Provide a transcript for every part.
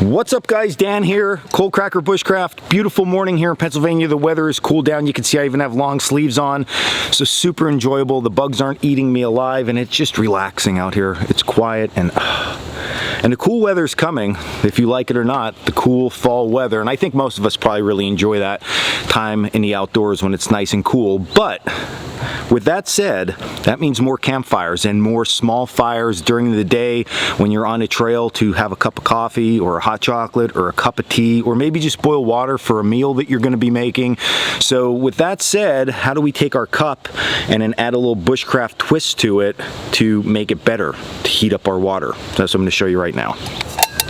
What's up guys, Dan here, Coalcracker Bushcraft. Beautiful morning here in Pennsylvania. The weather is cooled down. You can see I even have long sleeves on. So super enjoyable. The bugs aren't eating me alive and it's just relaxing out here. It's quiet and the cool weather is coming, if you like it or not, the cool fall weather. And I think most of us probably really enjoy that time in the outdoors when it's nice and cool. But with that said, that means more campfires and more small fires during the day when you're on a trail to have a cup of coffee or a hot chocolate or a cup of tea, or maybe just boil water for a meal that you're going to be making. So with that said, how do we take our cup and then add a little bushcraft twist to it to make it better, to heat up our water? That's what I'm going to show you right now.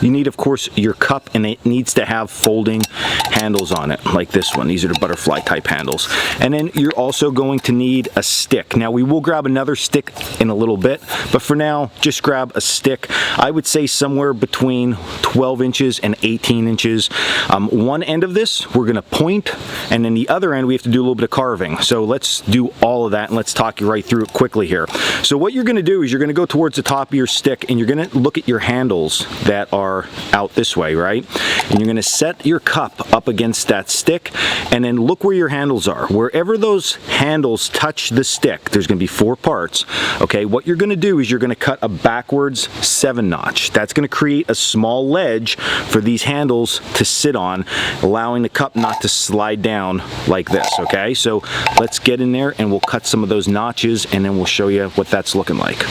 You need, of course, your cup, and it needs to have folding handles on it, like this one. These are the butterfly type handles. And then you're also going to need a stick. Now, we will grab another stick in a little bit, but for now, just grab a stick. I would say somewhere between 12 inches and 18 inches. One end of this, we're gonna point, and then the other end, we have to do a little bit of carving. So let's do all of that, and let's talk you right through it quickly here. So what you're gonna do is you're gonna go towards the top of your stick, and you're gonna look at your handles that are out this way, right? And you're gonna set your cup up against that stick, and then look where your handles are. Wherever those handles touch the stick, there's gonna be 4 parts, okay? What you're gonna do is you're gonna cut a backwards 7-notch. That's gonna create a small ledge for these handles to sit on, allowing the cup not to slide down like this, okay? So let's get in there and we'll cut some of those notches, and then we'll show you what that's looking like.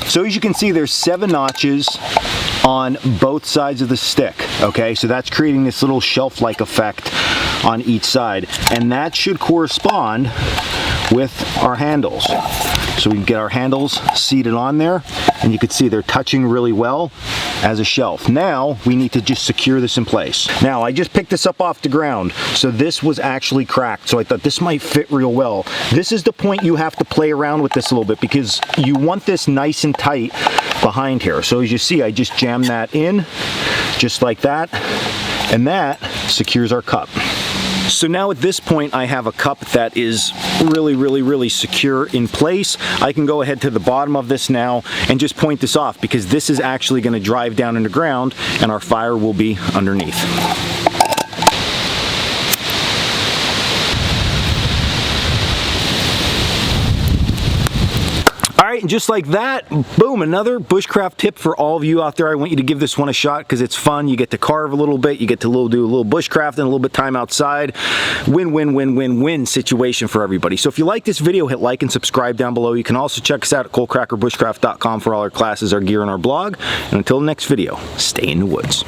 So as you can see, there's 7 notches on both sides of the stick, okay? So that's creating this little shelf-like effect on each side, and that should correspond with our handles. So we can get our handles seated on there, and you can see they're touching really well as a shelf. Now we need to just secure this in place. Now I just picked this up off the ground, so this was actually cracked, so I thought this might fit real well. This is the point you have to play around with this a little bit, because you want this nice and tight behind here. So as you see, I just jammed that in just like that, and that secures our cup. So now at this point, I have a cup that is really secure in place. I can go ahead to the bottom of this now and just point this off, because this is actually going to drive down in the ground and our fire will be underneath. Alright, and just like that, boom, another bushcraft tip for all of you out there. I want you to give this one a shot because it's fun. You get to carve a little bit, you get to do a little bushcraft and a little bit of time outside. Win situation for everybody. So if you like this video, hit like and subscribe down below. You can also check us out at coalcrackerbushcraft.com for all our classes, our gear, and our blog. And until the next video, stay in the woods.